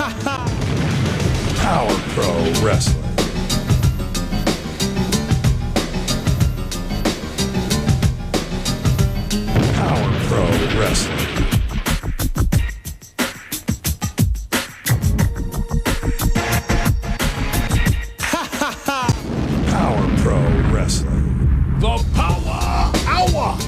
Power Pro Wrestling. Power Pro Wrestling. Power Pro Wrestling. The Powa Hour.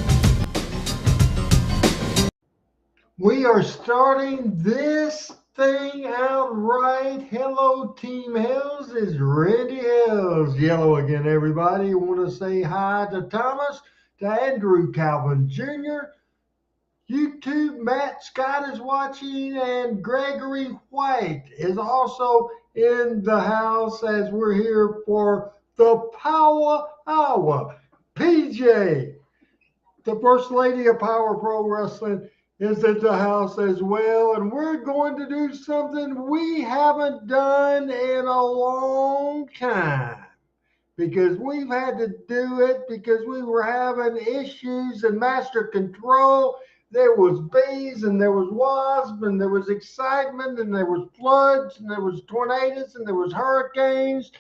We are starting this thing out right. Hello, Team Hells. It's Randy Hells. Yellow again, everybody. I want to say hi to Thomas, to Andrew Calvin Jr., YouTube, Matt Scott is watching, and Gregory White is also in the house as we're here for the Power Hour. PJ, the First Lady of Power Pro Wrestling, is at the house as well, and we're going to do something we haven't done in a long time because we've had to do it because we were having issues in Master Control. There was bees and there was wasps and there was excitement and there was floods and there was tornadoes and there was hurricanes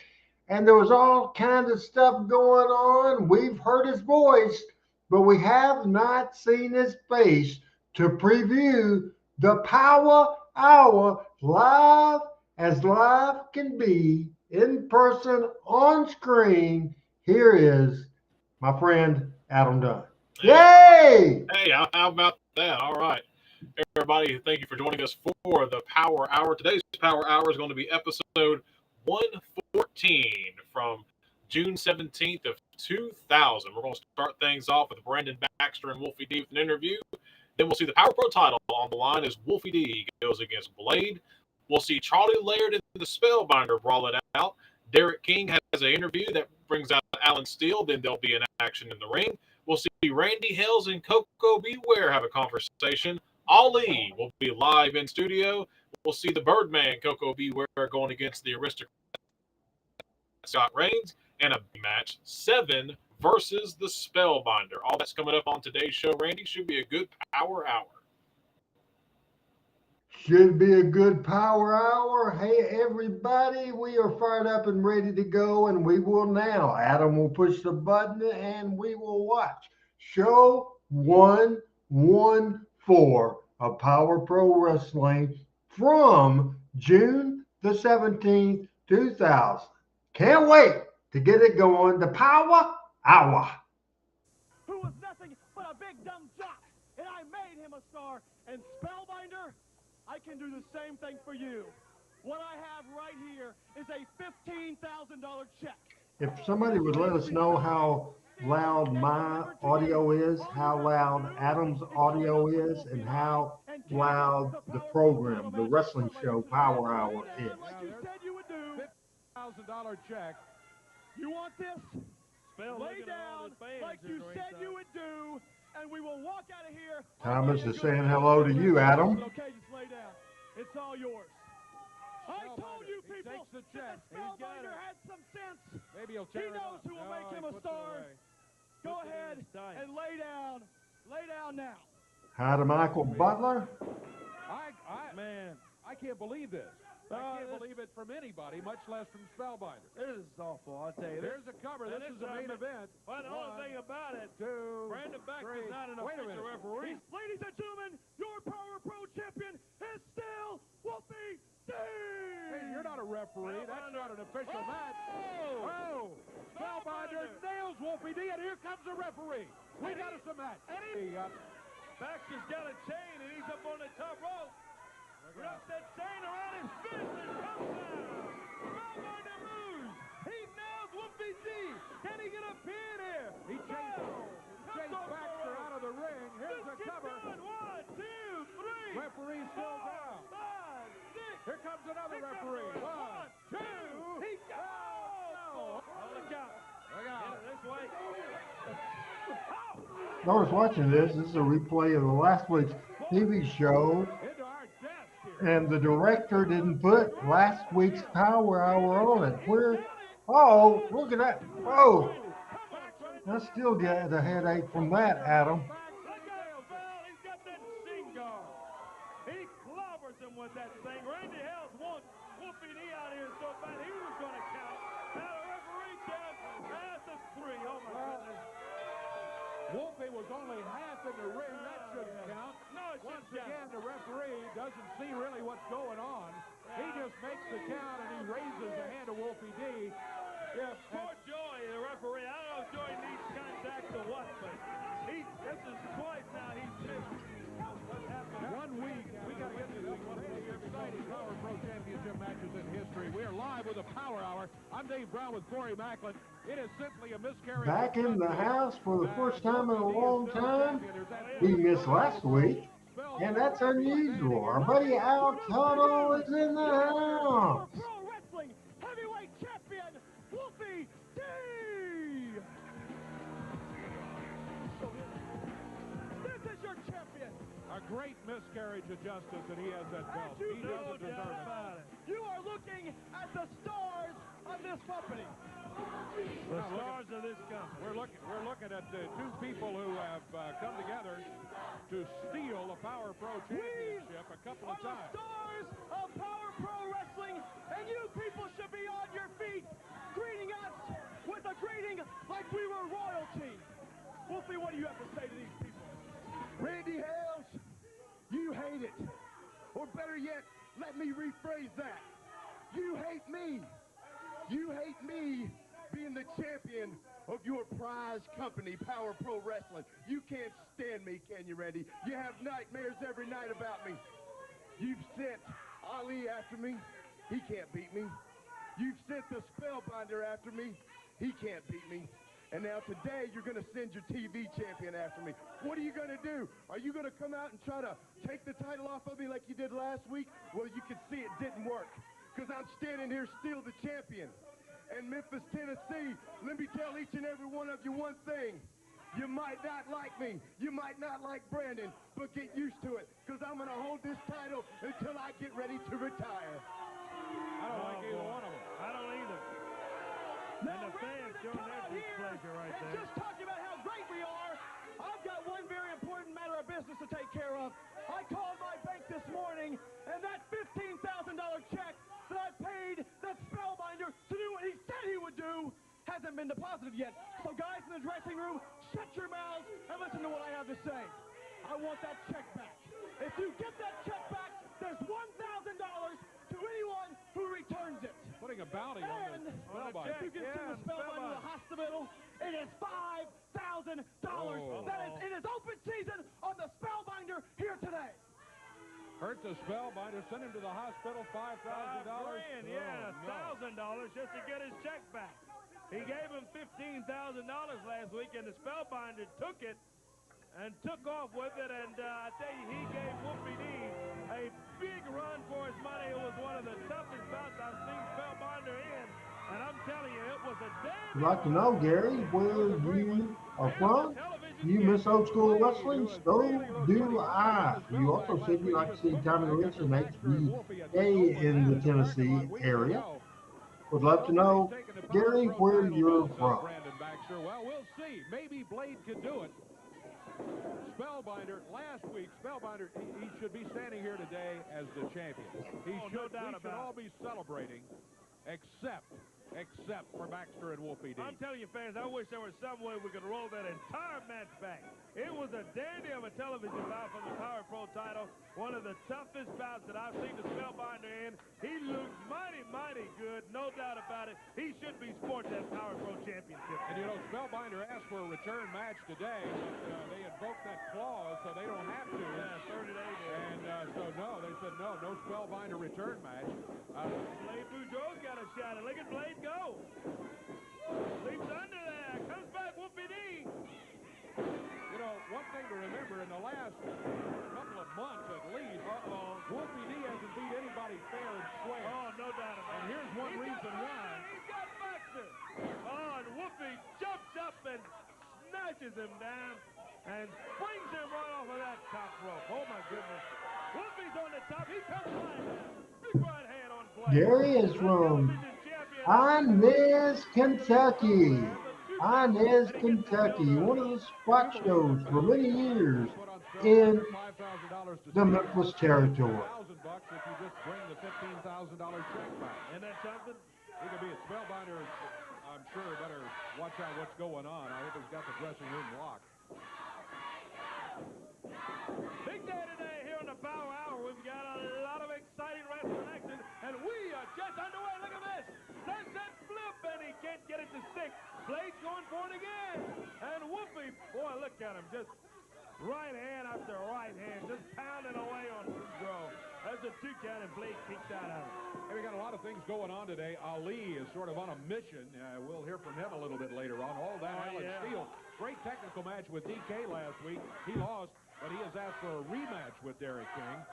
and there was all kinds of stuff going on. We've heard his voice, but we have not seen his face to preview the Power Hour live as live can be, in person, on screen. Here is my friend Adam Dunn. Yay! Hey, how about that? All right. Everybody, thank you for joining us for the Power Hour. Today's Power Hour is going to be episode 114 from June 17th of 2000. We're going to start things off with Brandon Baxter and Wolfie D with an interview. Then we'll see the Power Pro title on the line as Wolfie D goes against Blade. We'll see Charlie Laird and the Spellbinder brawl it out. Derek King has an interview that brings out Alan Steele. Then there'll be an action in the ring. We'll see Randy Hells and Koko Beware have a conversation. Ali will be live in studio. We'll see the Birdman, Koko Beware, going against the Aristocrat Scott Reigns. And a match, 7 versus the Spellbinder. All that's coming up on today's show, Randy. Should be a good Power Hour. Should be a good Power Hour. Hey, everybody, we are fired up and ready to go, and we will now. Adam will push the button, and we will watch Show 114 of Power Pro Wrestling from June the 17th, 2000. Can't wait to get it going. The Power Hour. Who was nothing but a big dumb jock, and I made him a star. And Spellbinder, I can do the same thing for you. What I have right here is a $15,000 check. If somebody would let us know how loud my audio is, how loud Adam's audio is, and how loud the program, the wrestling show Power Hour is. Like you said you would do. $1,000 check. You want this? Lay down like you said you would do, and we will walk out of here. Thomas is saying hello to you, Adam. Okay, just lay down. It's all yours. I told you people that the Spellbinder had some sense. Maybe he'll He knows who will make him a star. Go ahead and lay down. Lay down now. Hi to Michael Butler. Man, I can't believe this. I can't believe it from anybody, much less from Spellbinder. This is awful, I'll tell you. There's a cover. This is the main event. Well, the only thing about it, 2, Brandon Baxter is not an official referee. Ladies and gentlemen, your Power Pro champion is still Wolfie D. Hey, you're not a referee. That's not an official match. Oh! Spellbinder nails Wolfie D, and here comes the referee. We got us a match. Baxter's got a chain, and he's up on the top rope. Wrap that chain around his fist and comes down. Spellbinder moves. He nails Wolfie D. Can he get a pin here? He chased Baxter out of the ring. Here's the cover. 1, 2, 3. Referee still down. 5, 6. Here comes another referee. 1, 2. He goes. Oh, look out. Look out. This way. I was watching this. This is a replay of the last week's TV show. Into our desk here. And the director didn't put last week's Power Hour on it. Oh, look at that. Oh, I still get a headache from that, Adam. He's got that shin guard. He clobbers him with that thing. Randy Hells wants Wolfie D out here so bad he was going to count. Now the referee counts at the 3. Oh, my goodness. Wolfie was only half in the ring. That shouldn't count. No, it Once shouldn't again, the referee doesn't see really what's going on. He just makes the count, and he raises the hand of Wolfie D. Yeah, poor Joey, the referee. I don't know if Joey needs contact or what, but this is twice now he's missed. What's happened? 1 week. We got to get to one of the exciting Power Pro Championship matches in history. We are live with a Power Hour. I'm Dave Brown with Corey Macklin. It is simply a miscarriage. Back in the house for the first time in a long time. He missed last week, and that's unusual. Our buddy Al Tuttle is in the house. Pro Wrestling Heavyweight Champion, Wolfie D! This is your champion. A great miscarriage of justice, and he has that belt. He doesn't deserve it. You are looking at the stars of this company. The stars of this company. We're looking at two people who have come together to steal the Power Pro Championship a couple of times. The stars of Power Pro Wrestling, and you people should be on your feet, greeting us with a greeting like we were royalty. Wolfie, what do you have to say to these people? Randy Hells, you hate it. Or better yet, let me rephrase that. You hate me. You hate me being the champion of your prize company, Power Pro Wrestling. You can't stand me, can you, Randy? You have nightmares every night about me. You've sent Ali after me. He can't beat me. You've sent the Spellbinder after me. He can't beat me. And now today, you're going to send your TV champion after me. What are you going to do? Are you going to come out and try to take the title off of me like you did last week? Well, you can see it didn't work, because I'm standing here still the champion. And Memphis, Tennessee, let me tell each and every one of you one thing. You might not like me. You might not like Brandon, but get used to it, because I'm going to hold this title until I get ready to retire. I don't like either one of them. I don't either. And the fans showing their displeasure right there. Just talking about how great we are, I've got one very important matter of business to take care of. I called my bank this morning, and that $15,000 check that I paid that Spellbinder to do what he said he would do hasn't been deposited yet. So guys in the dressing room, shut your mouths and listen to what I have to say. I want that check back. If you get that check back, there's $1,000 to anyone who returns it. Putting a bounty on the Spellbinder. If you can send the Spellbinder to the hospital, it is $5,000. It is open season on the Spellbinder here today. Hurt the Spellbinder, send him to the hospital, $5,000. Yeah, $1,000 just to get his check back. He gave him $15,000 last week, and the Spellbinder took it and took off with it, and I tell you, he gave Wolfie D a big run for his money. It was one of the toughest bouts I've seen Spellbinder in, and I'm telling you, it was a damn... I'd like to know, Gary, where you are from. You miss old school wrestling? So do I. You also said you like to see Tommy Rich and HBA in the Tennessee area. Would love to know, Gary, where you're from. Well, we'll see. Maybe Blade can do it. Spellbinder, last week, Spellbinder, he should be standing here today as the champion. We should all be celebrating, except for Baxter and Wolfie D. I'm telling you, fans, I wish there was some way we could roll that entire match back. It was a dandy of a television bout for the Power Pro title. One of the toughest bouts that I've seen the Spellbinder in. He looked mighty, mighty good, no doubt about it. He should be sporting that Power Pro championship. And, you know, Spellbinder asked for a return match today. They invoked that clause, so they don't have to. Yeah, 30 days. And so, no, they said no Spellbinder return match. Blade Boudreaux's got a shot, and look at Blade go. Leaps under there. Comes back, Wolfie D. You know, one thing to remember, in the last couple of months at least, Wolfie D hasn't beat anybody fair and square. Oh, no doubt about it. And here's one reason why. He's got Baxter. Oh, and Wolfie jumps up and snatches him down and springs him right off of that top rope. Oh, my goodness. Wolfie's on the top. He comes right down. Big right hand on play. Gary is from Inez, Kentucky. Inez, Kentucky. One of the spot shows for many years in the Memphis territory. if you just bring the $15,000 check back. Isn't that something? He could be a Spellbinder. I'm sure better watch out what's going on. I hope he's got the dressing room locked. Big day today here on the Power Hour. We've got a lot of exciting wrestling action, and we are just underway. Look at this. Sunset flip, and he can't get it to stick. Blade going for it again. And Wolfie, boy, look at him. Just right hand after right hand, just pounding away on Boudreaux. That's a 2 count, and Blade kicked out of it. Hey, we got a lot of things going on today. Ali is sort of on a mission. We'll hear from him a little bit later on. All that Allen Steele. Great technical match with DK last week. He lost, but he has asked for a rematch with Derek King.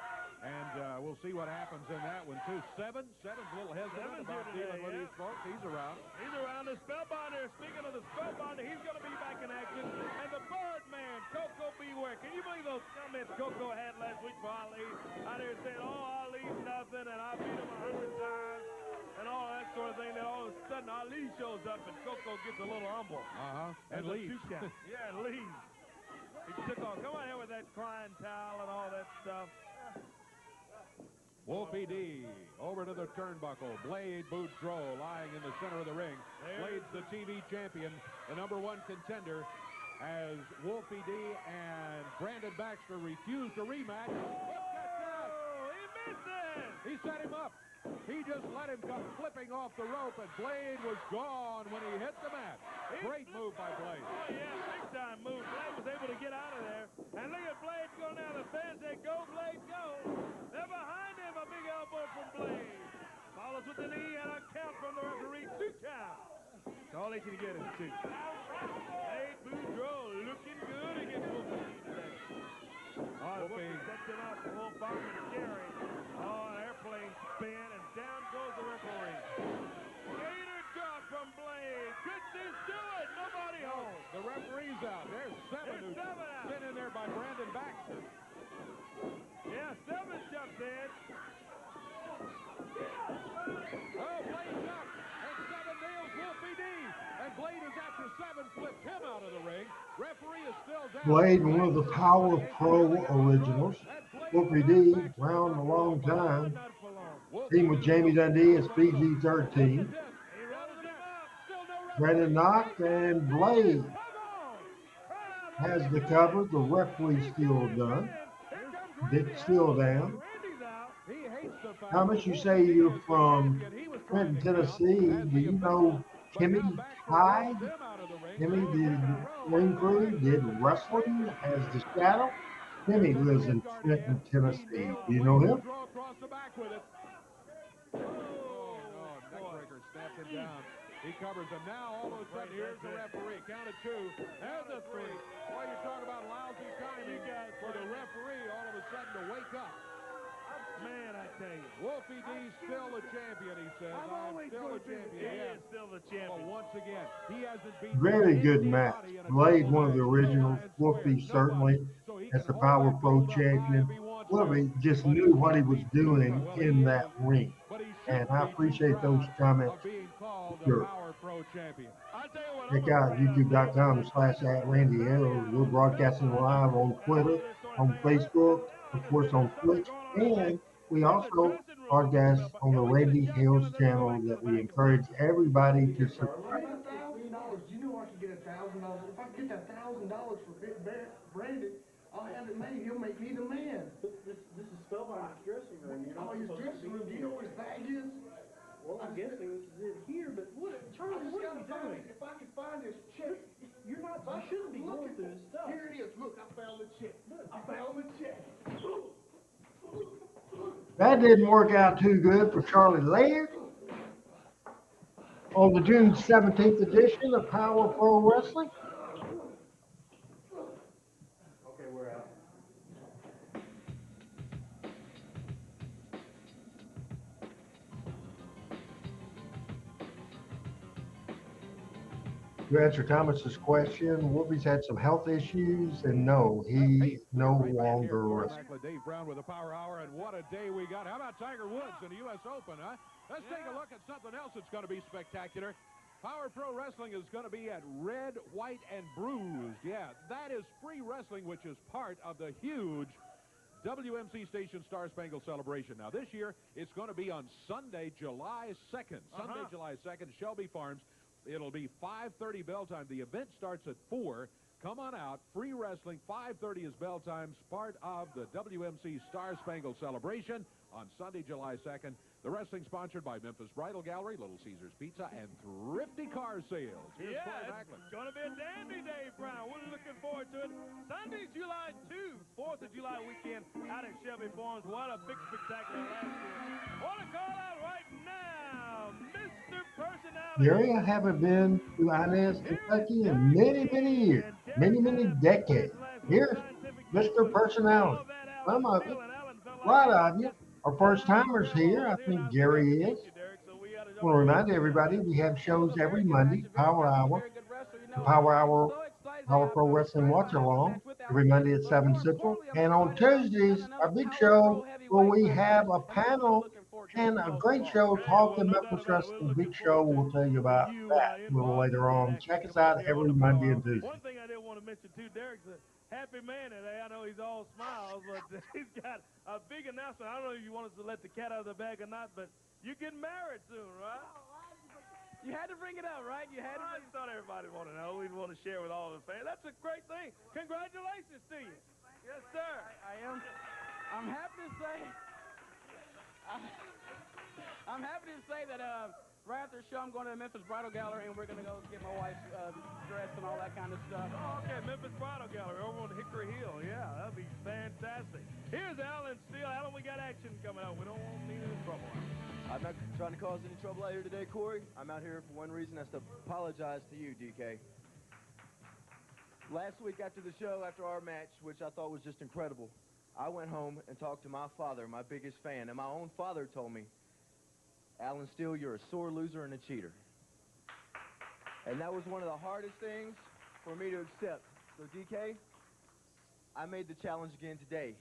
And we'll see what happens in that one, too. Seven's a little hesitant about dealing with these folks. He's around. He's around. The Spellbinder, speaking of the Spellbinder, he's going to be back in action. And the Birdman, Koko beware. Can you believe those comments Koko had last week for Ali? Out there saying, oh, Ali's nothing, and I beat him 100 times, and all that sort of thing. Then all of a sudden, Ali shows up, and Koko gets a little humble. And leaves. Yeah, and leaves. He took off. Come on here with that crying towel and all that stuff. Wolfie D over to the turnbuckle. Blade Boudreaux lying in the center of the ring. Blade's the TV champion, the #1 contender, as Wolfie D and Brandon Baxter refuse to rematch. Look at that! Oh, he missed it! He set him up. He just let him come flipping off the rope, and Blade was gone when he hit the mat. Great move by Blade. Oh, yeah, big-time move. Blade was able to get out of there. And look at Blade going down. The fans say, go, Blade, go. They're behind him. A big elbow from Blade. Follows with the knee and a count from the referee. 2 count. That's all they can get is 2. Blade Boudreaux looking good against Wolfie today. Oh, Wolfie sets him up. Wolf Farmer scary. Oh, an airplane spin, and down goes the referee. Gator drop from Blade. Could this do it? Nobody home. The referee's out. There's 7 who's been in there by Brandon Baxter. Yeah, 7 jumps in. Oh, Blade's up. And 7 nails Wolfie D. And Blade is after 7, flips him out of the ring. Referee is still down. Blade, one of the Power Pro originals. Wolfie D, around a long time. Team with Jamie Dundee as PG-13. Brandon knocked, and Blade has the cover. The referee still done. Dick still down. Thomas, you say you're from Trenton, Tennessee. Do you know Timmy Hyde? Timmy did ring crew, did wrestling as the Shadow. Timmy lives in Trenton, Tennessee. Do you know him? Neckbreaker snapped him down. He covers him. Now, all of a sudden, here's the referee. Count of 2. And the 3. Boy, you talk about lousy timing for the referee all of a sudden to wake up. Man, I tell you. Wolfie D's still the champion, he says. I'm still the champion. He is still the champion. Well, once again, he hasn't beaten Very good match. Blade, one of the originals. Wolfie certainly as the Power Pro champion. Wolfie just knew what he was doing in that ring. And I appreciate those comments. Sure. Check out youtube.com/@RandyHells. We're broadcasting live on Twitter, on Facebook, of course on Twitch, and we also broadcast on the Randy Hills channel that we encourage everybody to subscribe. You know I can get $1,000. If I get that $1,000 for Brandon, I'll have it made. He'll make me the man. This is Spellbinder's dressing room. Oh, his dressing room. Do you know where his bag is? Well, I'm guessing it's here, but Charlie, what are you doing? If I can find this check. You shouldn't be going through this stuff. Here it is. Look, I found the check. I found the check. That didn't work out too good for Charlie Laird. On the June 17th edition of Power Pro Wrestling. Okay, we're out. To answer Thomas's question, Wolfie's had some health issues, and no, he no longer wrestles. Dave Brown with a Power Hour, and what a day we got. How about Tiger Woods in the U.S. Open, huh? Let's take a look at something else that's going to be spectacular. Power Pro Wrestling is going to be at Red, White, and Bruised. Yeah, that is free wrestling, which is part of the huge WMC Station Star Spangled Celebration. Now, this year, it's going to be on Sunday, July 2nd. Sunday, July 2nd, Shelby Farms. It'll be 5:30 bell time. The event starts at 4. Come on out. Free wrestling. 5:30 is bell time. Part of the WMC Star Spangled Celebration on Sunday, July 2nd. The wrestling sponsored by Memphis Bridal Gallery, Little Caesars Pizza, and Thrifty Car Sales. Here's Corey Backlund. It's going to be a dandy day, Brown. We're looking forward to it. Sunday, July 2, 4th of July weekend out at Shelby Farms. What a big spectacular last year. Want to call out right now, Mr. Personality. Gary, I haven't been to Inez, Kentucky in many, many years, many, many decades. Here's Mr. Personality. Some of it, a lot of you are first timers here. I think Gary is. I want to remind everybody we have shows every Monday, Power Hour, the Power Hour, Power Pro Wrestling Watch Along, every Monday at 7 Central. And on Tuesdays, our big show where we have a panel and a great show, Talking Memphis Wrestling. Big show, we'll tell you about that a little later on. Check us out every Monday and Tuesday. One thing I didn't want to mention too, Derek's a happy man today. I know he's all smiles, but he's got a big announcement. I don't know if you want us to let the cat out of the bag or not, but you're getting married soon, right? You had to bring it up, right? You had to. I just thought everybody wanted to know. We'd want to share with all the fans. That's a great thing. Congratulations to you. Yes, sir. I am. I'm happy to say. I'm happy to say that right after the show, I'm going to the Memphis Bridal Gallery, and we're going to go get my wife dressed and all that kind of stuff. Oh, okay, Memphis Bridal Gallery over on Hickory Hill. Yeah, that'd be fantastic. Here's Alan Steele. Alan, we got action coming up. We don't want any trouble. I'm not trying to cause any trouble out here today, Corey. I'm out here for one reason. That's to apologize to you, DK. Last week after the show, after our match, which I thought was just incredible, I went home and talked to my father, my biggest fan, and my own father told me, Alan Steele, you're a sore loser and a cheater. And that was one of the hardest things for me to accept. So, DK, I made the challenge again today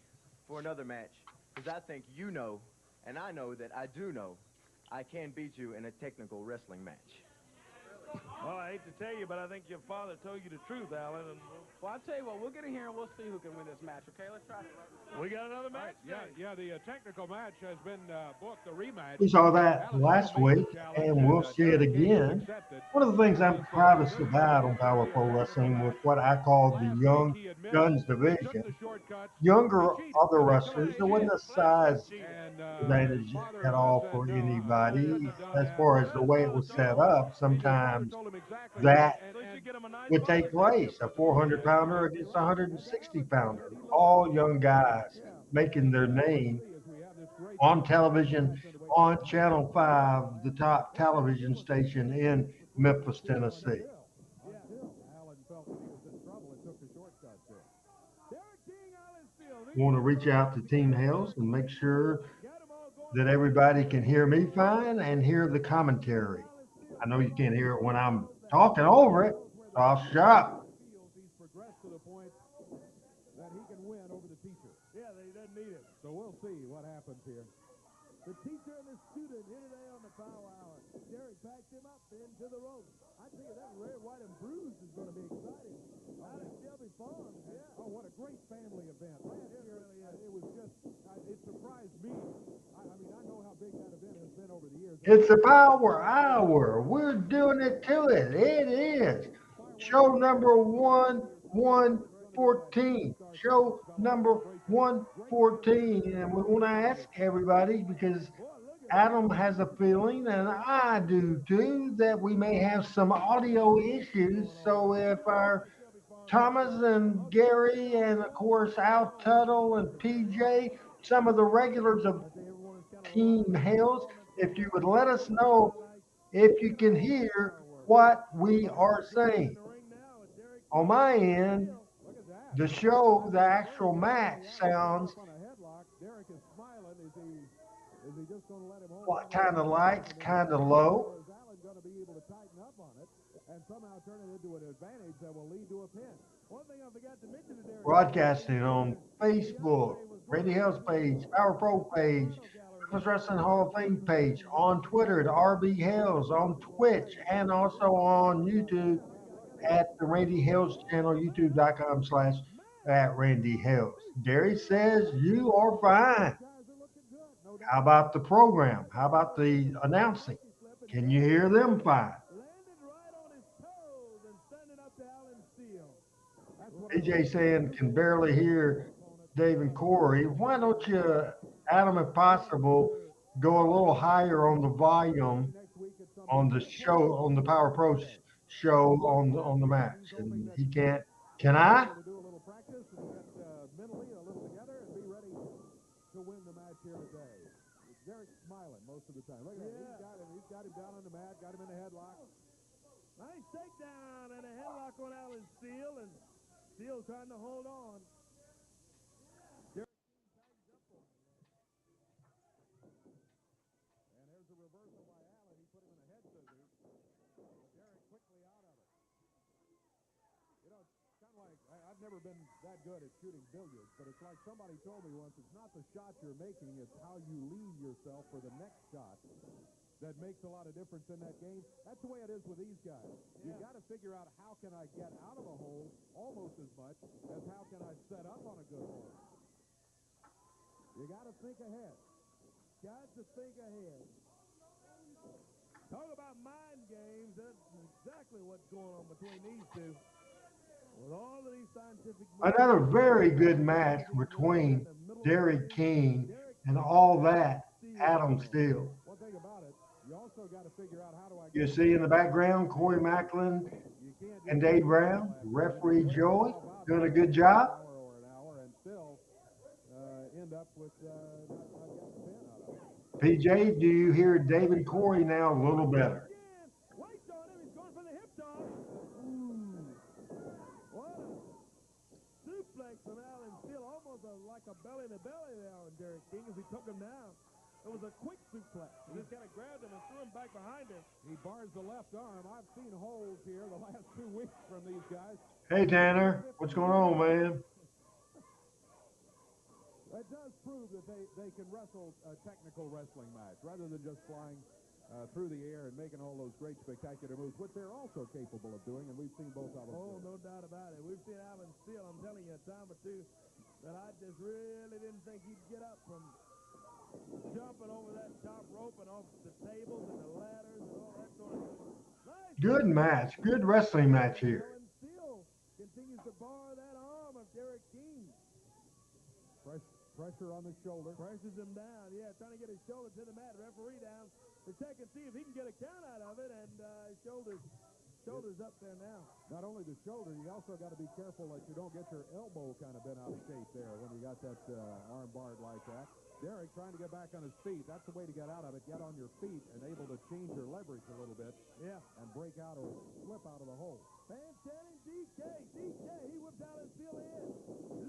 for another match, because I think you know, and I know that I do know, I can beat you in a technical wrestling match. Well, I hate to tell you, but I think your father told you the truth, Alan. And Well, I'll tell you what, we'll get in here and we'll see who can win this match, okay? Let's try it. we got another match. Yeah, the technical match has been booked, the rematch. We saw that last week, and we'll see it again. One of the things I'm proudest about on Power Pro Wrestling was what I call the Young Guns division. Younger other wrestlers, there wasn't a size advantage at all for anybody. As far as the way it was set up, sometimes that would take place, a 400-pounder against a 160-pounder. All young guys making their name on television, on Channel 5, the top television station in Memphis, Tennessee. Want to reach out to Team Hells and make sure that everybody can hear me fine and hear the commentary. I know you can't hear it when I'm talking over it, so I'll shut. So we'll see what happens here. The teacher and the student here today on the Power Hour. Derek packed him up into the ropes. I tell you, that red, white, and bruised is going to be exciting. Out at Shelby Farms, yeah. Oh, what a great family event. Last year, it was just, it surprised me. I mean, I know how big that event has been over the years. It's a Power Hour. We're doing it to it. It is show number 114. Show number 114. And we want to ask everybody, because Adam has a feeling, and I do too, that we may have some audio issues. So if our Thomas and Gary and, of course, Al Tuttle and PJ, some of the regulars of Team Hells, if you would let us know if you can hear what we are saying. On my end, the show, the actual match sounds what kind of lights, kind of low. Broadcasting on Facebook, Radio Hells page, Power Pro page, Memphis Wrestling Hall of Fame page, on Twitter at RB Hells, on Twitch, and also on YouTube at the Radio Hells channel, youtube.com/Radio at Randy Hales. Derek says you are fine. How about the program? How about the announcing? Can you hear them fine? Landed right on his toes and sending up to Alan Steele. PJ saying can barely hear Dave and Corey. Why don't you, Adam, if possible, go a little higher on the volume on the show, on the Power Pro show on the match? And he can't. Can I? To do a little practice and get mentally a little together and be ready to win the match here today. Derek smiling most of the time. Look at him. He's got him down on the mat, got him in a headlock. Nice takedown and a headlock on Alan Steele, and Steele trying to hold on. And there's a reversal by Allen. He put him in a head scissors. But Derek quickly out of it. You know, it's kind of like, I've never been that good at shooting billiards, but it's like somebody told me once, it's not the shot you're making, it's how you leave yourself for the next shot that makes a lot of difference in that game. That's the way it is with these guys. You've got to figure out how can I get out of a hole almost as much as how can I set up on a good hole. You got to think ahead. Got to think ahead. Talk about mind games. That's exactly what's going on between these two. With all of these scientific Another very good match between Derek King and all that Adam Steele. One thing about it, you also got to figure out how do I You see in the background Corey Macklin and Dave Brown, referee Joey, doing a good job. Or an hour and still end up with not getting the pin out of it. PJ, do you hear David Corey now a little better? Weight on him. He's going for the hip toss. Ooh. What a suplex from Alan Steele. Almost like a belly-to-belly there on Derek King as he took him down. It was a quick suplex. He just kind of grabbed him and threw him back behind him. He bars the left arm. I've seen holes here the last 2 weeks from these guys. Hey Tanner, what's going on, man? That does prove that they can wrestle a technical wrestling match rather than just flying through the air and making all those great spectacular moves, which they're also capable of doing, and we've seen both of them. Oh, no doubt about it. We've seen Alan Steele, I'm telling you, a time or two that I just really didn't think he'd get up from jumping over that top rope and off the tables and the ladders and all that sort of thing. Nice. Good match, good wrestling match here. Alan Steele continues to bar that arm of Derek King. Pressure on the shoulder. Presses him down, yeah, trying to get his shoulder to the mat. Referee down to check and see if he can get a count out of it, and his shoulders up there now. Not only the shoulder, you also got to be careful that you don't get your elbow kind of bent out of shape there when you got that arm barred like that. Derek trying to get back on his feet. That's the way to get out of it. Get on your feet and able to change your leverage a little bit. Yeah. And break out or slip out of the hole. Fan-chanting DK, he whipped Alan Steele in.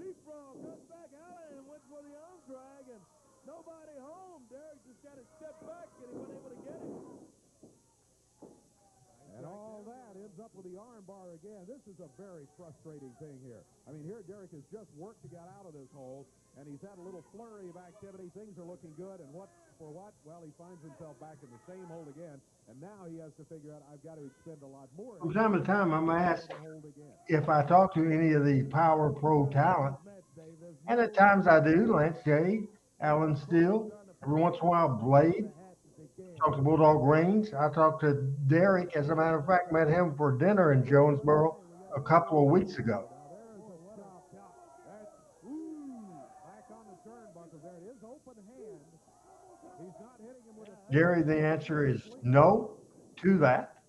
Leapfrog, comes back, Allen went for the arm drag, and nobody home. Derek just got to step back, and he wasn't able to get it. And all that ends up with the arm bar again. This is a very frustrating thing here. I mean, here Derek has just worked to get out of this hole, and he's had a little flurry of activity. Things are looking good, and what? Well, he finds himself back in the same hole again, and now he has to figure out, I've got to expend a lot more. From time to time, I'm asked if I talk to any of the Power Pro talent, and at times I do, Lance J, Alan Steele, every once in a while Blade, talk to Bulldog Reigns. I talked to Derek, as a matter of fact, met him for dinner in Jonesboro a couple of weeks ago. Gary, the answer is no to that.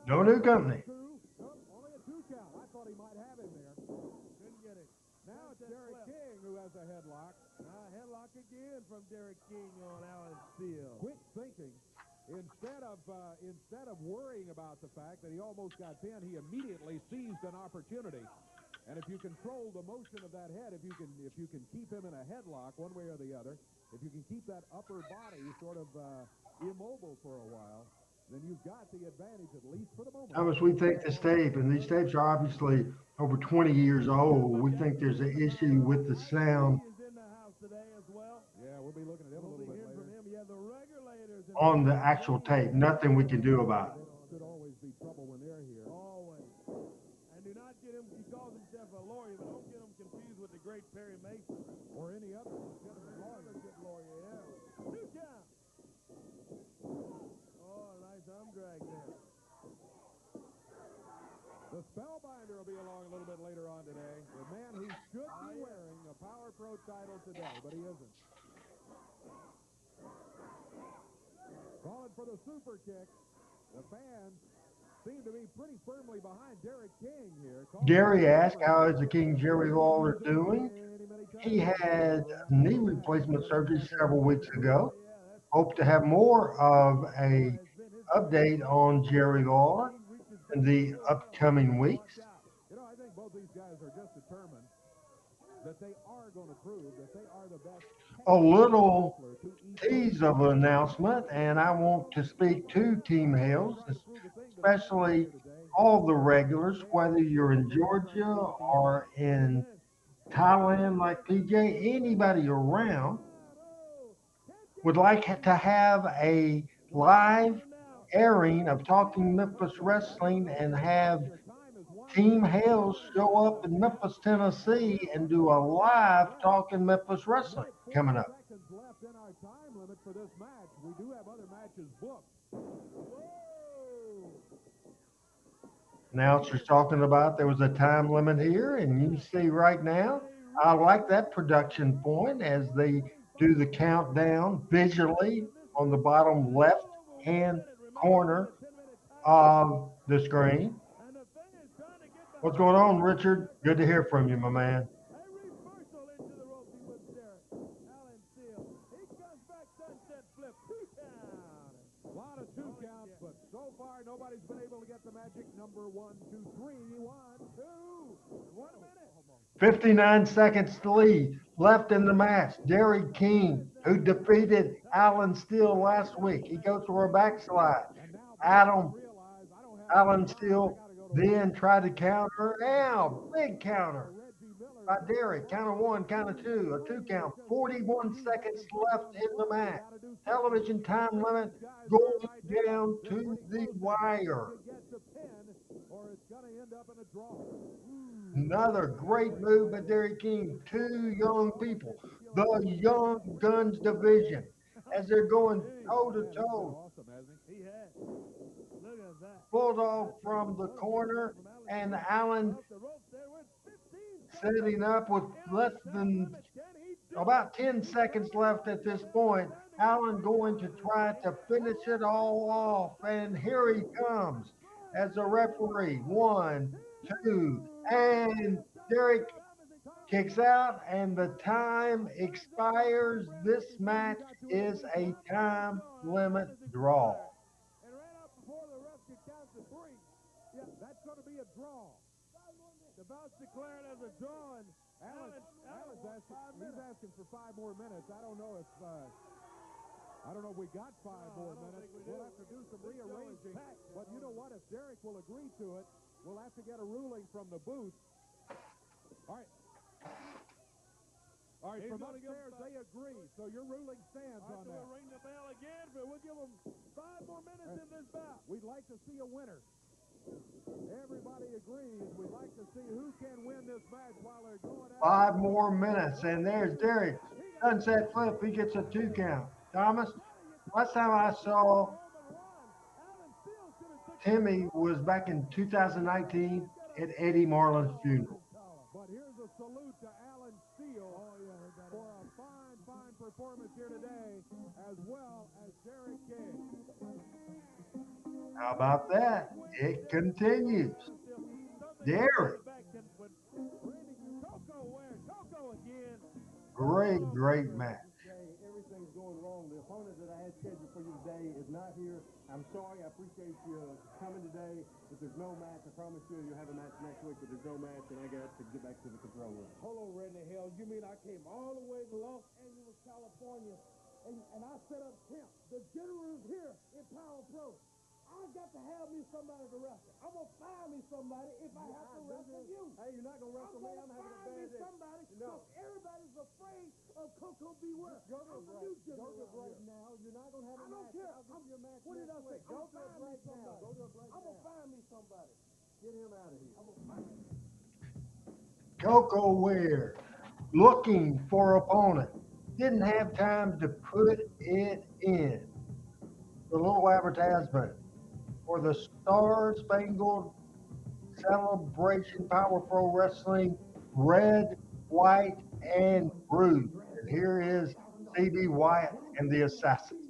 No new company. Only a 2 count. I thought he might have him there. Couldn't get it. Now it's Derek King who has a headlock. Headlock again from Derek King on Alan Steele. Quick thinking. Instead of worrying about the fact that he almost got pinned, he immediately seized an opportunity. And if you control the motion of that head, if you can keep him in a headlock one way or the other, if you can keep that upper body sort of immobile for a while, then you've got the advantage, at least for the moment. Thomas, we think this tape, and these tapes are obviously over 20 years old, we think there's an issue with the sound Yeah, we'll be looking at him a little bit later. on the actual tape. Nothing we can do about it. Could always be trouble when they're here. Always. And do not get him, he calls great Perry Mason. Or any other legitimate lawyer. Yeah. 2 count. Oh, nice arm drag there. The Spellbinder will be along a little bit later on today. The man who should be wearing a Power Pro title today, but he isn't. Calling for the super kick. The fans seem to be pretty firmly behind Derek King here. Gary asked, how is the King Jerry Lawler doing? He had knee replacement surgery several weeks ago. Hope to have more of a update on Jerry Lawler in the upcoming weeks. You know, I think both these guys are just determined that they are going to prove that they are the best. A little tease of an announcement, and I want to speak to Team Hales, especially all the regulars, whether you're in Georgia or in Thailand like PJ, anybody around would like to have a live airing of Talking Memphis Wrestling and have Team Hales show up in Memphis, Tennessee and do a live Talking Memphis Wrestling coming up. Seconds left in our time limit for this match. We do have other matches booked. Whoa! Announcers talking about there was a time limit here, and you see right now, I like that production point as they do the countdown visually on the bottom left-hand corner of the screen. What's going on, Richard? Good to hear from you, my man. A reversal into the ropes he was there. Alan Steele. He comes back, sunset flip. 2 count. A lot of 2 counts, but so far nobody's been able to get the magic number 1, 2, 3. 1, 2. 1 minute. 59 seconds to lead left in the match. Derek King, who defeated Alan Steele last week. He goes for a backslide. Alan Steele then tried to counter. Now, big counter by Derek. Count of 1, count of 2, a 2 count. 41 seconds left in the match. Television time limit going down to the wire. Or it's going to end up in a draw. Another great move by Derek King. 2 young people, the Young Guns division, as they're going toe-to-toe. He had. Look at that. Bulldog from the corner, and Allen setting up with less than about 10 seconds left at this point. Allen going to try to finish it all off, and here he comes as a referee. 1, 2, and Derek kicks out, and the time expires. This match is a time limit draw. And right out before the ref could count to 3. Yeah, that's going to be a draw. The bout's declared as a draw, and Alan's asking for 5 more minutes. I don't know if we got 5 more minutes. We'll have to do some rearranging. But you know what? If Derek will agree to it, we'll have to get a ruling from the booth. All right. All right, from upstairs, they agree. So your ruling stands on that. We'll ring the bell again, but we'll give them 5 more minutes in this bout. We'd like to see a winner. Everybody agrees. We'd like to see who can win this match while they're going out. 5 more minutes, and there's Derek. Sunset flip, he gets a 2 count. Thomas, last time I saw Timmy was back in 2019 at Eddie Marlin's funeral. But here's a salute to Alan Steele for a fine performance here today, as well as Derek King. How about that? It continues. Derek. Great match. Everything's going wrong. The opponent that I had scheduled for you today is not here. I'm sorry. I appreciate you coming today. If there's no match, I promise you'll have a match next week. But there's no match, and I got to get back to the control room. Hold on, Redney Hell. You mean I came all the way to Los Angeles, California, and I set up camp? The general is here in Power Pro. I got to have me somebody to wrestle. I'm going to find me somebody if I have to wrestle you. Hey, you're not going to wrestle me. I'm having a bad day. Somebody, because everybody's afraid of Koko Beware. Go to it right now. You're not going to have a match. I don't care. I'll give you a match What did I say? Go to it right now. Go to it right now. I'm going to find me somebody. Get him out of here. Koko Ware looking for opponent. Didn't have time to put it in. The little advertisement for the Star Spangled Celebration Power Pro Wrestling Red, White, and Blue. And here is CB Wyatt and the Assassins.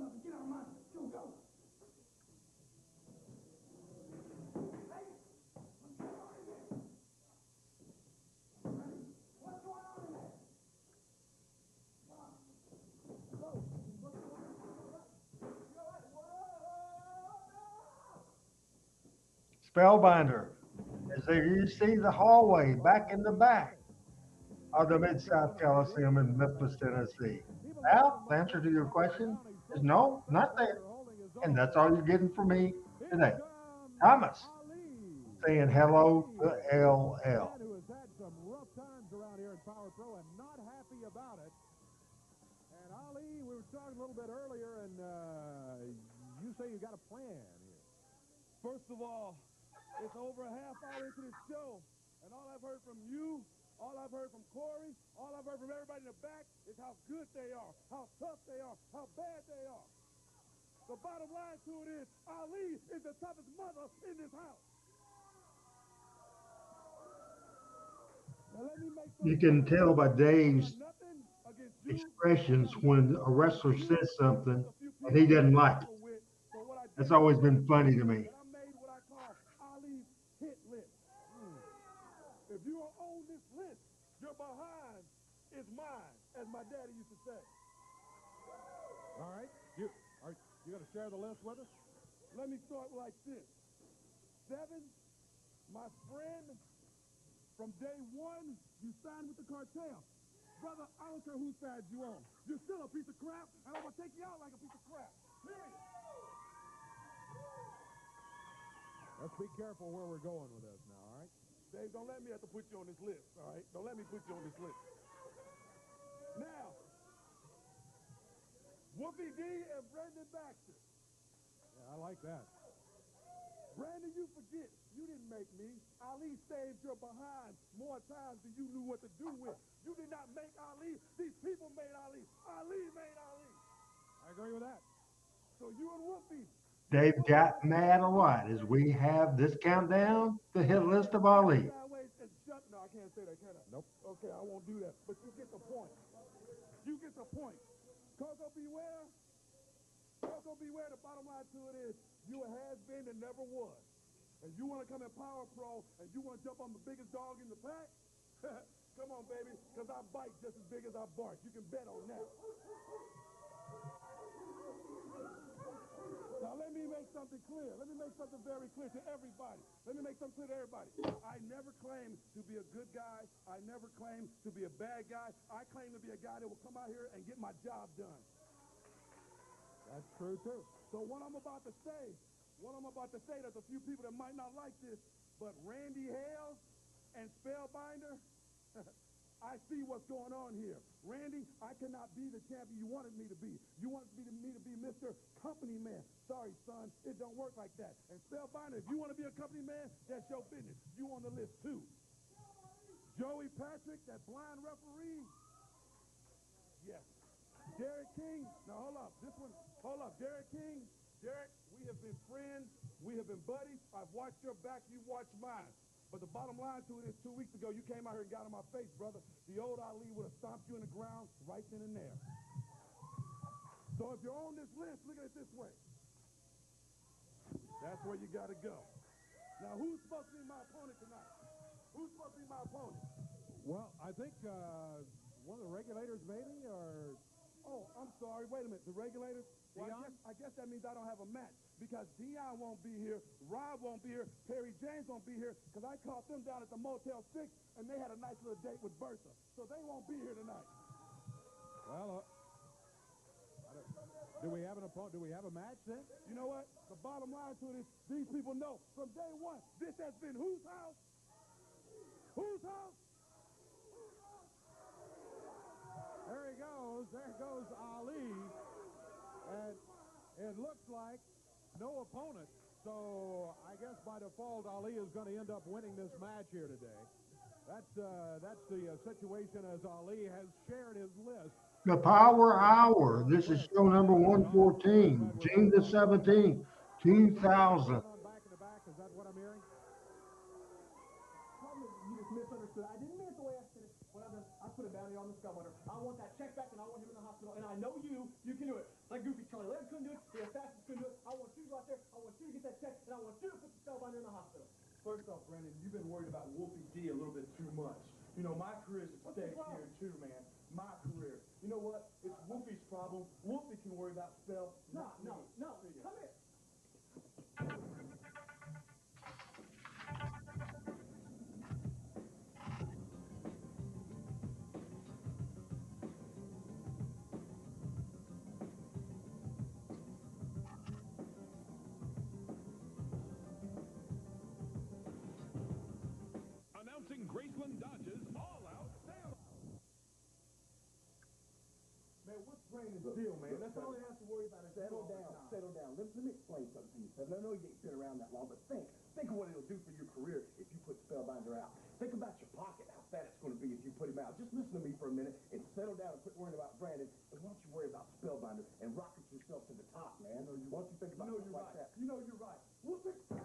Spellbinder. As there you see the hallway back in the back of the Mid-South Coliseum in Memphis, Tennessee. Al, the answer to your question is no, not there. And that's all you're getting from me today. Thomas saying hello to LL. Who has had some rough times around here in Power Pro and not happy about it. And Ali, we were talking a little bit earlier, and you say you got a plan here. First of all, it's over a half hour into the show, and all I've heard from you, all I've heard from Corey, all I've heard from everybody in the back is how good they are, how tough they are, how bad they are. The bottom line to it is, Ali is the toughest mother in this house. Now let me make You can tell by Dave's nothing against you. expressions when a wrestler says something and he doesn't like it. That's always been funny to me. I made what I call Ali's hit list. If you are on this list, your behind is mine, as my daddy used to say. All right. You going to share the list with us? Let me start like this. 7, my friend, from day one, you signed with the cartel. Brother, I don't care whose side you on. You're still a piece of crap, and I'm going to take you out like a piece of crap. Period. Let's be careful where we're going with this now, all right? Dave, don't let me have to put you on this list, all right? Don't let me put you on this list. Now, Wolfie D and Brendan Baxter. Yeah, I like that. Brandon, you forget, you didn't make me. Ali saved your behind more times than you knew what to do with. You did not make Ali. These people made Ali. Ali made Ali. I agree with that. So you and Wolfie. Dave got mad a lot as we have this countdown, the hit list of Ali. No, I can't say that, can I? Nope. Okay, I won't do that. But you get the point. You get the point. Koko, beware. Koko, beware. The bottom line to it is you a has-been that never was. And you want to come in Power Pro and you want to jump on the biggest dog in the pack? Come on, baby, because I bite just as big as I bark. You can bet on that. Now, let me make something clear. Let me make something very clear to everybody. Let me make something clear to everybody. I never claimed to be a good guy. I never claimed to be a bad guy. I claim to be a guy that will come out here and get my job done. That's true, too. So what I'm about to say, there's a few people that might not like this, but Randy Hales and Spellbinder, I see what's going on here. Randy, I cannot be the champion you wanted me to be. You wanted me to be Mr. Company Man. Sorry, son, it don't work like that. And Spellbinder, if you want to be a company man, that's your business. You on the list, too. Joey Patrick, that blind referee. Yes. Derek King. Now, hold up. Derek King. Derek, we have been friends. We have been buddies. I've watched your back. You watched mine. But the bottom line to it is 2 weeks ago, you came out here and got on my face, brother. The old Ali would have stomped you in the ground right then and there. So if you're on this list, look at it this way. That's where you got to go. Now, who's supposed to be my opponent tonight? Who's supposed to be my opponent? Well, I think one of the regulators maybe, or... Oh, I'm sorry. Wait a minute. The regulators? Well, I guess that means I don't have a match because Dion won't be here, Rob won't be here, Perry James won't be here because I caught them down at the Motel 6 and they had a nice little date with Bertha. So they won't be here tonight. Well, do we have an opponent? Do we have a match then? You know what? The bottom line to it is these people know from day one this has been whose house? Whose house? There he goes. There goes Ali. And it looks like no opponent. So I guess by default, Ali is going to end up winning this match here today. That's the situation as Ali has shared his list. The Power Hour. This is show number 114, June the 17th, 2000. Back in the back, is that what I'm hearing? You just misunderstood. I didn't mean it the way I said it. What I done, I put a bounty on the Spellbinder. I want that check back, and I want him in the hospital. And I know you can do it. Like Goofy Charlie Laird couldn't do it. The Assassins couldn't do it. I want you to go out there. I want you to get that check, and I want you to put the Spellbinder in the hospital. First off, Brandon, you've been worried about Wolfie D a little bit too much. You know, my career's at stake here too, man. My career. You know what? It's Wolfie's problem. Wolfie can worry about Spell. No. Come here. Announcing Graceland Dodge's all-out sale. Man, what's Brandon's deal, man? That's all he has to worry about is settle down. Let me explain something to you, Seven. I know you ain't been around that long, but think of what it'll do for your career if you put Spellbinder out. Think about your pocket, how fat it's going to be if you put him out. Just listen to me for a minute and settle down and quit worrying about Brandon. And why don't you worry about Spellbinder and rocket yourself to the top, man? Why don't you think about it like that? You know you're right. Go get him.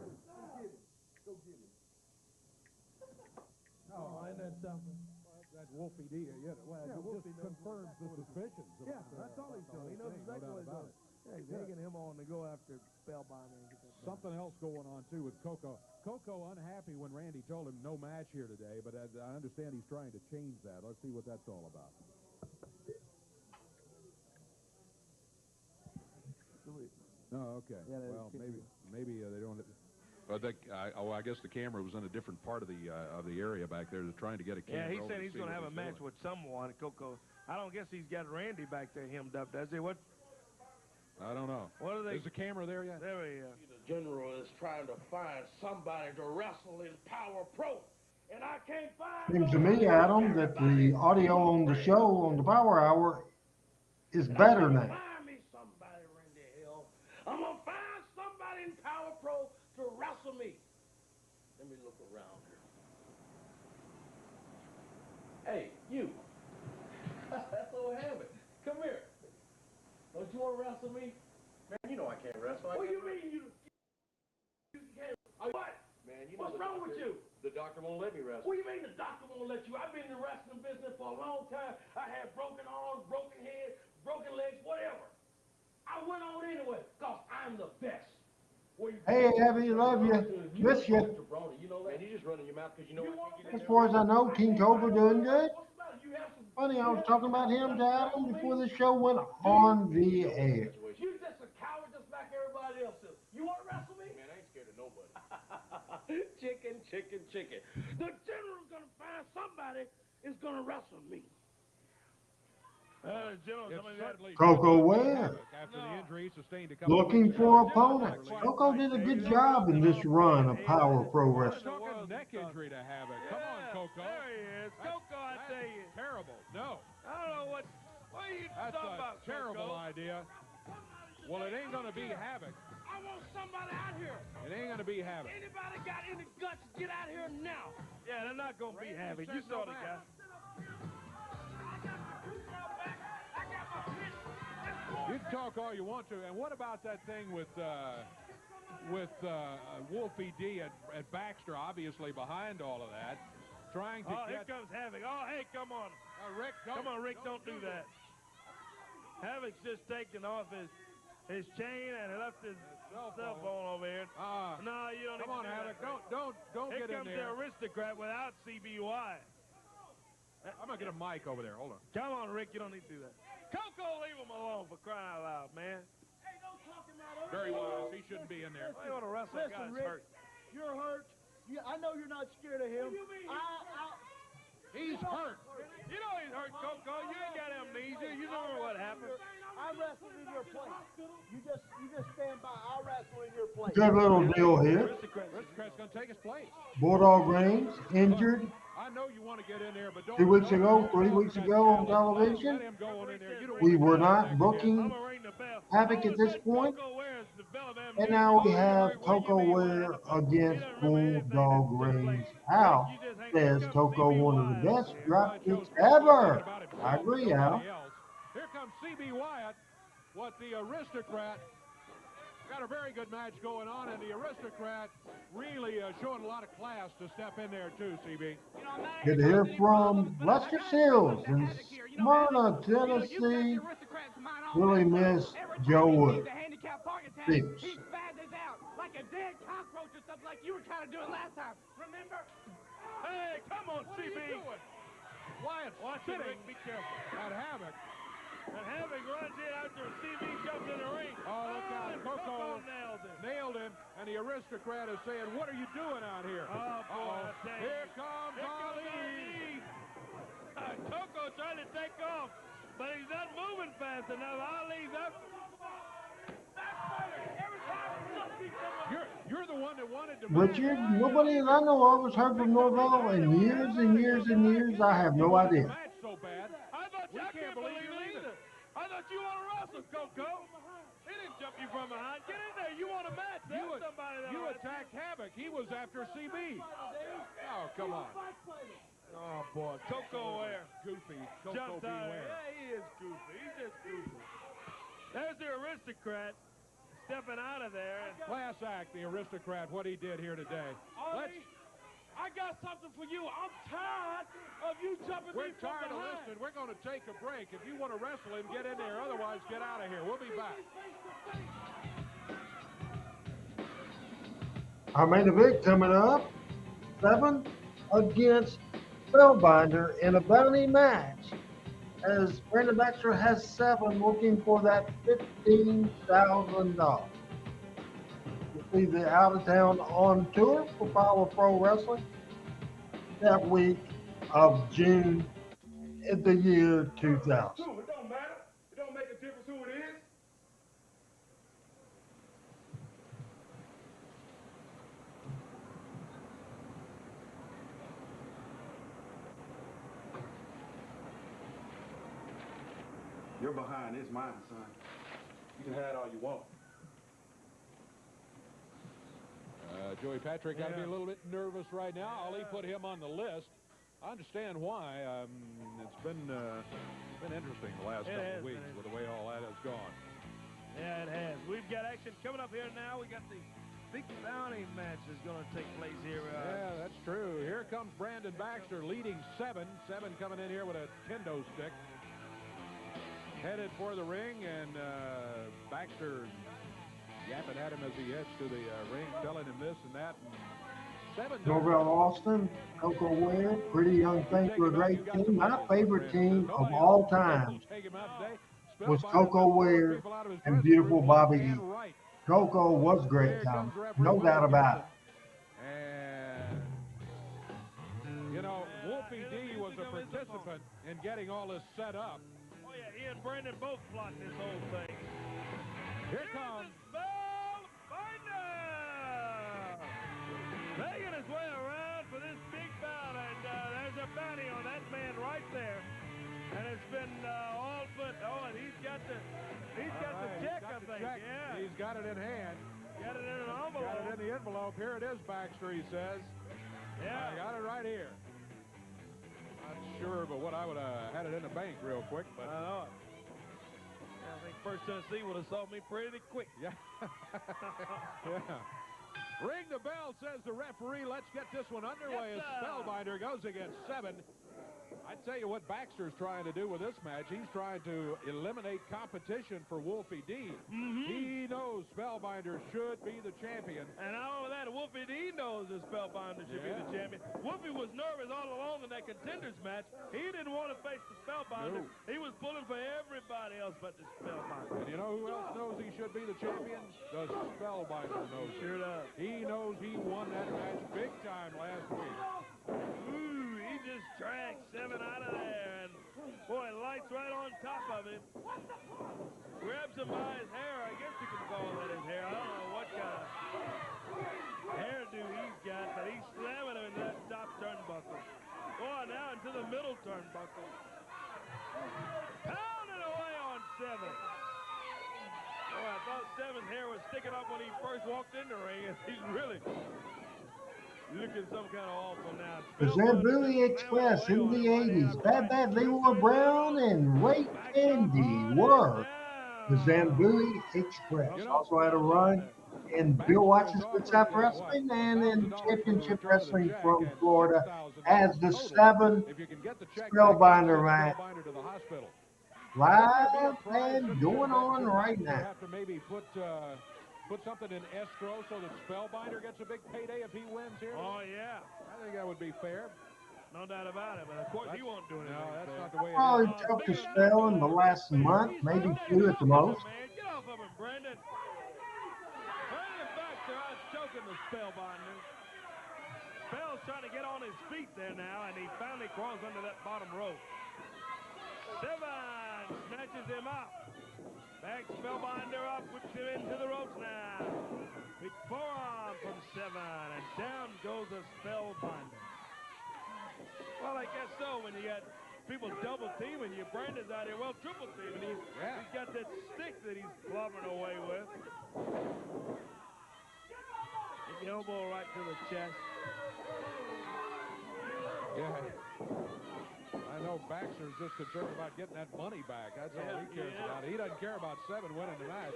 Oh, ain't that something? That Wolfie D, just confirms the suspicions. Yeah, that's all he's doing. He knows exactly what he's doing. Yeah, he's egging him on to go after Spellbinder. Something else going on, too, with Koko. Koko unhappy when Randy told him no match here today, but I understand he's trying to change that. Let's see what that's all about. Oh, okay. Yeah, well, maybe they don't. I guess the camera was in a different part of the area back there. They're trying to get a camera. Yeah, he said he's going to have a match with someone. Koko. I don't guess he's got Randy back there hemmed up, does he? What? I don't know. What are they? Is the camera there yet? There he is. The general is trying to find somebody to wrestle in Power Pro, and I can't find. Seems to me, Adam, that the audio on the show on the Power Hour is better now. Find me somebody, Randy Hill. I'm gonna find somebody in Power Pro to wrestle me. Let me look around here. Hey, you. That's what happened. Come here. Don't you want to wrestle me? Man, you know I can't wrestle. What do you mean you can't? What? Man, you What's know wrong with you? The doctor won't let me wrestle. What do you mean the doctor won't let you? I've been in the wrestling business for a long time. I had broken arms, broken head, broken legs, whatever. I went on anyway, because I'm the best. Hey, Abby, love you. Miss you. You know that? Man, you just running your mouth because you know I can't get in As far as I know, King Cobra doing good. What's the matter? You have some... Funny, I was talking about him to Adam before the show went on the air. You're just a coward just like everybody else is. You want to wrestle me? Man, I ain't scared of nobody. Chicken. The general's going to find somebody is going to wrestle me. Koko where? After the injury sustained a couple Looking for opponents. Koko did a good job in this run of Power Pro Wrestling. Talking neck injury to Havoc. Come on, Koko. There he is. Koko, I tell you. Terrible. No. I don't know what are you That's talking about, a terrible Koko? idea. Well, it ain't going to be Havoc. I want somebody out here. It ain't going to be Havoc. Anybody got any guts? Get out here now. Yeah, they're not going to be Havoc. You saw the guy. You can talk all you want to. And what about that thing with Wolfie D at Baxter, obviously behind all of that, trying to Oh, get... here comes Havoc. Oh, hey, come on. Rick, Come on, Rick, don't do that. Havoc's just taken off his chain and left his cell phone over here. No, you don't Come on, need to do Havoc. that. Don't Here get in comes there. the aristocrat without CBY. I'm going to get a mic over there. Hold on. Come on, Rick, you don't need to do that. Koko, leave him alone for crying out loud, man. Hey, don't talk about Very wise. He shouldn't be in there. Why you want to wrestle a guy Listen, that's Rick, hurt? you're hurt. I know you're not scared of him. He's hurt. You know he's hurt, Koko. You ain't got amnesia. You know what happened. I wrestled in your place. You just stand by. I'll wrestle in your place. Good little deal here. Aristocrat's going to take his place. Bulldog Reigns injured I know you want to get in there, but don't... 3 weeks ago on television. Let him go on in there. You don't We want to were get in not there. booking I'm gonna ring the bell. Havoc at this point. Koko, where's the And now we have Koko Ware against Bulldog Rings. Al says Koko one of the best drop kicks ever. I agree, Al. Here comes CB Wyatt, what the Aristocrat. Got a very good match going on, and the Aristocrat really showing a lot of class to step in there too, CB. Good to hear from Lester Seals in Smyrna, Tennessee. Really miss Joe Wood. Seals. He spazzes out like a dead cockroach or something like you were kind of doing last time. Remember? Hey, come on, What are you CB. doing? Wyatt's sitting Be careful. at Havoc. And Havoc runs in after CB jumps in the ring. Oh, look out. Koko nailed him. and the Aristocrat is saying, what are you doing out here? Oh, boy, I tell you. Here comes Ali. Koko trying to take off, but he's not moving fast enough. Ali's up. You're the one that wanted to Richard, nobody that I know of has heard from Norvell in years and years and years. I have no idea. match so bad. I thought We I can't can't believe believe it either. I thought you want to wrestle, Koko. He didn't jump you from behind. Get in there. You want a match. There's somebody that You attacked Havoc. He was after CB. Oh, come on. Oh, boy. Koko Ware. Goofy. Koko Jumped out. beware. Yeah, he is goofy. He's just goofy. There's the Aristocrat stepping out of there. Class act, the Aristocrat, what he did here today. I got something for you. I'm tired of you jumping We're me from tired of behind. listening. We're going to take a break. If you want to wrestle him, get in there. Otherwise, get out of here. We'll be back. Our main event coming up, 7 against Spellbinder in a bounty match. As Brandon Baxter has 7, looking for that $15,000. You'll see the out of town on tour for Power Pro Wrestling that week of June in the year 2000. It don't matter. It don't make a difference who it is. You're behind is mine, son. You can have it all you want. Joey Patrick got to be a little bit nervous right now. Ali put him on the list. I understand why. It's been interesting the last couple of weeks with the way all that has gone. Yeah, it has. We've got action coming up here now. We got the big bounty match that's going to take place here. Yeah, that's true. Here comes Brandon Baxter leading 7. 7 coming in here with a kendo stick. Headed for the ring, and Baxter yapping at him as he heads to the ring, telling him this and that. And 7 Norvell Austin, Koko Ware, pretty young thing for a great team. My favorite team of all time was Koko Ware and beautiful Bobby E. Koko was great time, no doubt about it. And, you know, Wolfie D was a participant in getting all this set up. Oh, yeah, he and Brandon both plotting this whole thing. Here comes Spellbinder! Making his way around for this big bout, and there's a bounty on that man right there. And it's been all but, and he's got the check, I think. Yeah. He's got it in hand. Got it in an envelope. Got it in the envelope. Here it is, Baxter, he says. Yeah. I got it right here. Not sure, but what I would have had it in the bank real quick. But I know it. Yeah, I think First Tennessee would have sold me pretty quick. Yeah. Yeah. Ring the bell, says the referee. Let's get this one underway as Spellbinder goes against 7. I tell you what Baxter's trying to do with this match. He's trying to eliminate competition for Wolfie D. He knows Spellbinder should be the champion. And not only that, Wolfie D knows that Spellbinder should be the champion. Wolfie was nervous all along in that contenders match. He didn't want to face the Spellbinder. No. He was pulling for everybody else but the Spellbinder. And you know who else knows he should be the champion? The Spellbinder knows. Sure does. He knows he won that match big time last week. Ooh, he just dragged 7 out of there, and boy, lights right on top of him. Grabs him by his hair. I guess you can call that his hair. I don't know what kind of hairdo he's got, but he's slamming him in that top turnbuckle. Boy, now into the middle turnbuckle. Pounding away on 7. Boy, I thought Seven's hair was sticking up when he first walked in the ring, and he's really looking some kind of awful now. The Zambuli Express in the 80s. Bad Bad Leroy Brown and Ray Candy were the Zambuli Express. Also had a run in Bill Watts' Good South Wrestling and in Championship Wrestling from Florida as the 7 Spellbinder match. Live and going on right now. Have to maybe put something in escrow so that Spellbinder gets a big payday if he wins here. Oh, yeah. I think that would be fair. No doubt about it, but of course he won't do anything. No, that's not the way it Probably is. took a spell in the last month, maybe 2 at the most. Man, get off of him, Brandon. Brandon Baxter out choking the Spellbinder. Spell's trying to get on his feet there now, and he finally crawls under that bottom rope. Seven snatches him up. Back Spellbinder up, whips him into the ropes now. Big forearm from Seven, and down goes the Spellbinder. Well, I guess so. When you got people double teaming you, Brandon's out here, well, triple teaming you. Yeah. He's got that stick that he's clobbering away with. Big elbow right to the chest. Yeah. I know Baxter's just concerned about getting that money back. That's all he cares about. He doesn't care about Seven winning the match.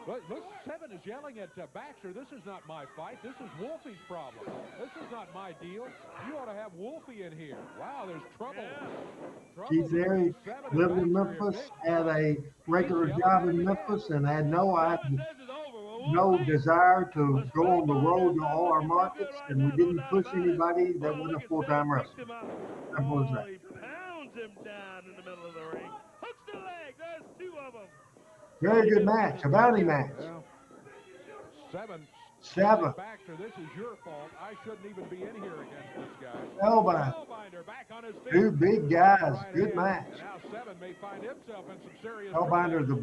Look, Seven is yelling at Baxter, this is not my fight. This is Wolfie's problem. This is not my deal. You ought to have Wolfie in here. Wow, there's trouble. Keith Airy lived in Memphis, had a regular job in Memphis, and had no desire to go on the road to all our markets, and we didn't push anybody that wasn't a full-time wrestler. Simple as that. He pounds him down in the middle of the ring. Hooks the leg. There's 2 of them. Very good match, a bounty match. Well, Seven. Baxter, this is your fault. I shouldn't even be in here against this guy. Spellbinder. Back on his feet. 2 big guys, good match. And now Seven may find himself in some serious Spellbinder, the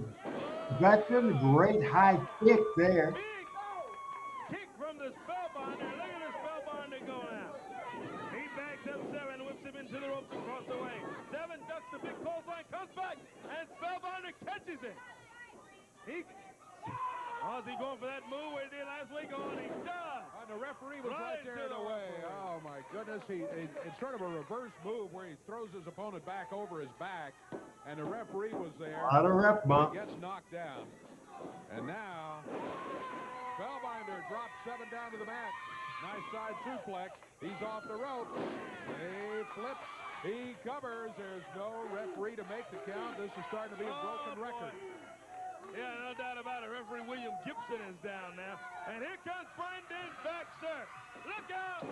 veteran, great high kick there. Kick from the Spellbinder. Look at the Spellbinder going out. He backs up Seven, whips him into the ropes across the way. Seven ducks the big clothesline, comes back, and Spellbinder catches it. Is he going for that move where he did last week? He does. And the referee was right there in the way. Oh, my goodness. It's sort of a reverse move where he throws his opponent back over his back, and the referee was there. A lot of ref bump. He gets knocked down. And now, Spellbinder drops Seven down to the mat. Nice side suplex. He's off the rope. He flips. He covers. There's no referee to make the count. This is starting to be a broken record. Yeah, no doubt about it. Referee William Gibson is down now. And here comes Brandon Baxter. Look out!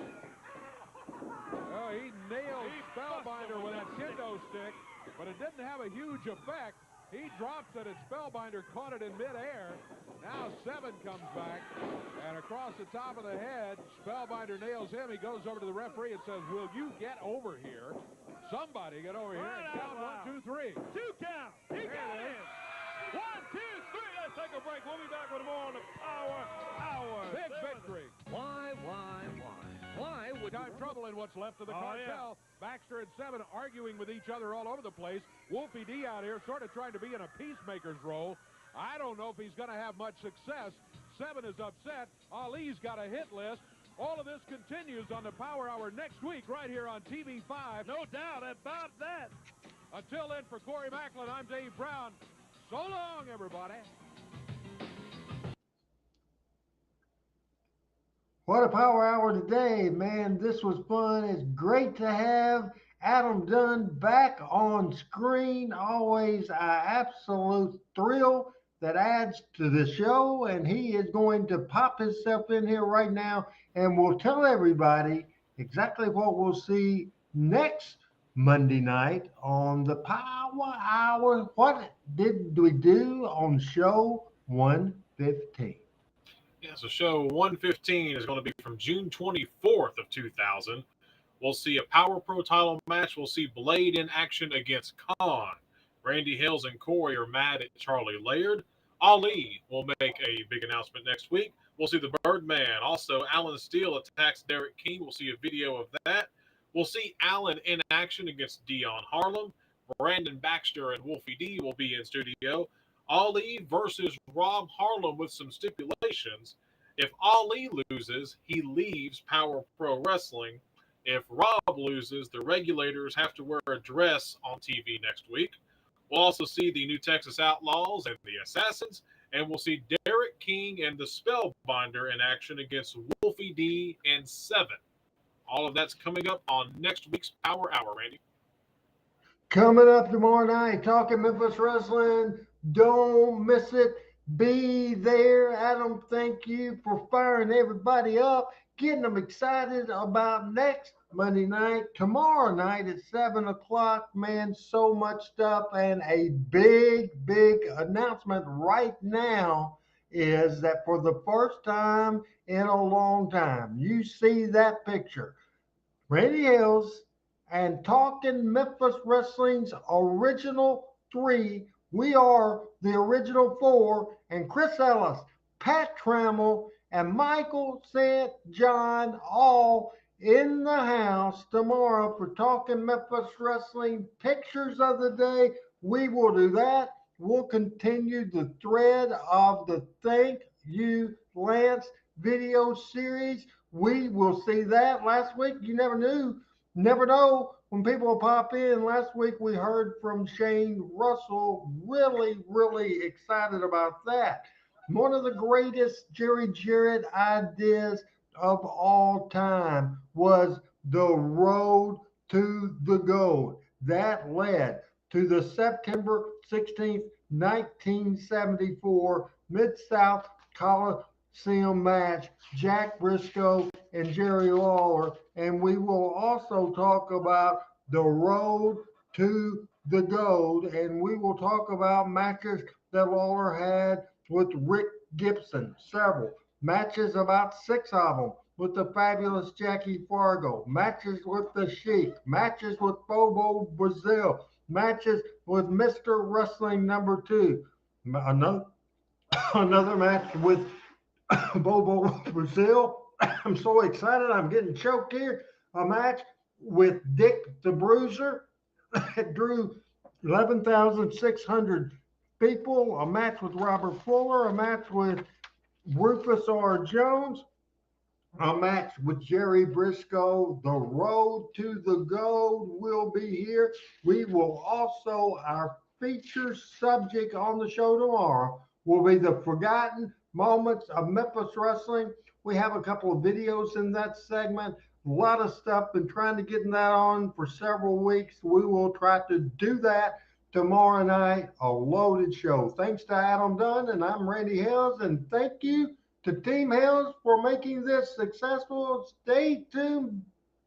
Oh, he nailed Spellbinder with that kendo stick, but it didn't have a huge effect. He drops it, and Spellbinder caught it in midair. Now Seven comes back, and across the top of the head, Spellbinder nails him. He goes over to the referee and says, will you get over here? Somebody get over here and count 1, 2, 3. 2 count. He got it. 1, 2, 3. Let's take a break. We'll be back with more on the Power Hour. Big victory. Why would have trouble in what's left of the cartel? Yeah. Baxter and Seven arguing with each other all over the place. Wolfie D out here sort of trying to be in a peacemaker's role. I don't know if he's going to have much success. Seven is upset. Ali's got a hit list. All of this continues on the Power Hour next week right here on TV5. No doubt about that. Until then, for Corey Macklin, I'm Dave Brown. So long, everybody. What a Power Hour today, man. This was fun. It's great to have Adam Dunn back on screen. Always an absolute thrill that adds to the show, and he is going to pop himself in here right now, and we'll tell everybody exactly what we'll see next Monday night on the Power Hour. What did we do on show 115? Yeah, so show 115 is going to be from June 24th of 2000. We'll see a Power Pro title match. We'll see Blade in action against Khan. Randy Hills and Corey are mad at Charlie Laird. Ali will make a big announcement next week. We'll see the Birdman. Also, Alan Steele attacks Derek King. We'll see a video of that. We'll see Alan in action against Dion Harlem. Brandon Baxter and Wolfie D will be in studio. Ali versus Rob Harlem with some stipulations. If Ali loses, he leaves Power Pro Wrestling. If Rob loses, the regulators have to wear a dress on TV next week. We'll also see the New Texas Outlaws and the Assassins, and we'll see Derek King and the Spellbinder in action against Wolfie D and Seven. All of that's coming up on next week's Power Hour, Randy. Coming up tomorrow night, talking Memphis Wrestling. Don't miss it. Be there. Adam, thank you for firing everybody up, getting them excited about next Monday night. Tomorrow night at 7 o'clock, man, so much stuff. And a big announcement right now is that for the first time in a long time, you see that picture. Randy Hills and Talking Memphis Wrestling's original 3. We are the original 4, and Chris Ellis, Pat Trammell, and Michael St. John all in the house tomorrow for Talking Memphis Wrestling. Pictures of the day, we will do that. We'll continue the thread of the Thank You Lance video series. We will see that. Last week, you never know when people will pop in. Last week we heard from Shane Russell, really excited about that. One of the greatest Jerry Jarrett ideas of all time was the road to the gold. That led to the September 16th, 1974 Mid-South Coliseum match, Jack Briscoe and Jerry Lawler. And we will also talk about the road to the gold, and we will talk about matches that Lawler had with Rick Gibson, several matches, about 6 of them, with the fabulous Jackie Fargo, matches with the Sheik, matches with Bobo Brazil, matches with Mr. Wrestling number 2, another match with Bobo Brazil. I'm so excited, I'm getting choked here. A match with Dick the Bruiser that drew 11,600 people. A match with Robert Fuller. A match with Rufus R. Jones. A match with Jerry Briscoe. The road to the gold will be here. We will also, our feature subject on the show tomorrow will be the forgotten moments of Memphis Wrestling. We have a couple of videos in that segment. A lot of stuff, been trying to get that on for several weeks. We will try to do that tomorrow night. A loaded show. Thanks to Adam Dunn, and I'm Randy Hills, and thank you to Team Hills for making this successful. Stay tuned,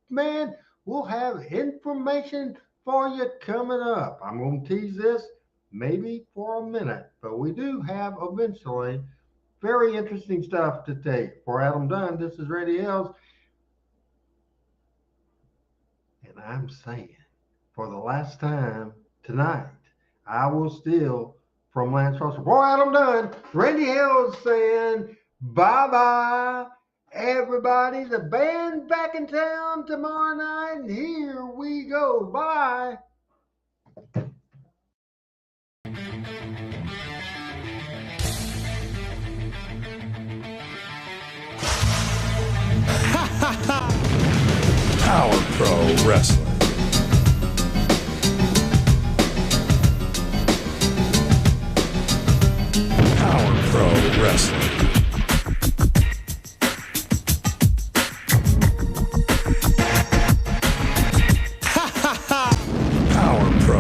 man. We'll have information for you coming up. I'm going to tease this maybe for a minute, but we do have eventually very interesting stuff to take. For Adam Dunn, this is Randy Hills. And I'm saying, for the last time tonight, I will steal from Lance Russell. For Adam Dunn, Randy Hills saying bye-bye, everybody. The band's back in town tomorrow night, and here we go. Bye. Power Pro Wrestling. Power Pro Wrestling.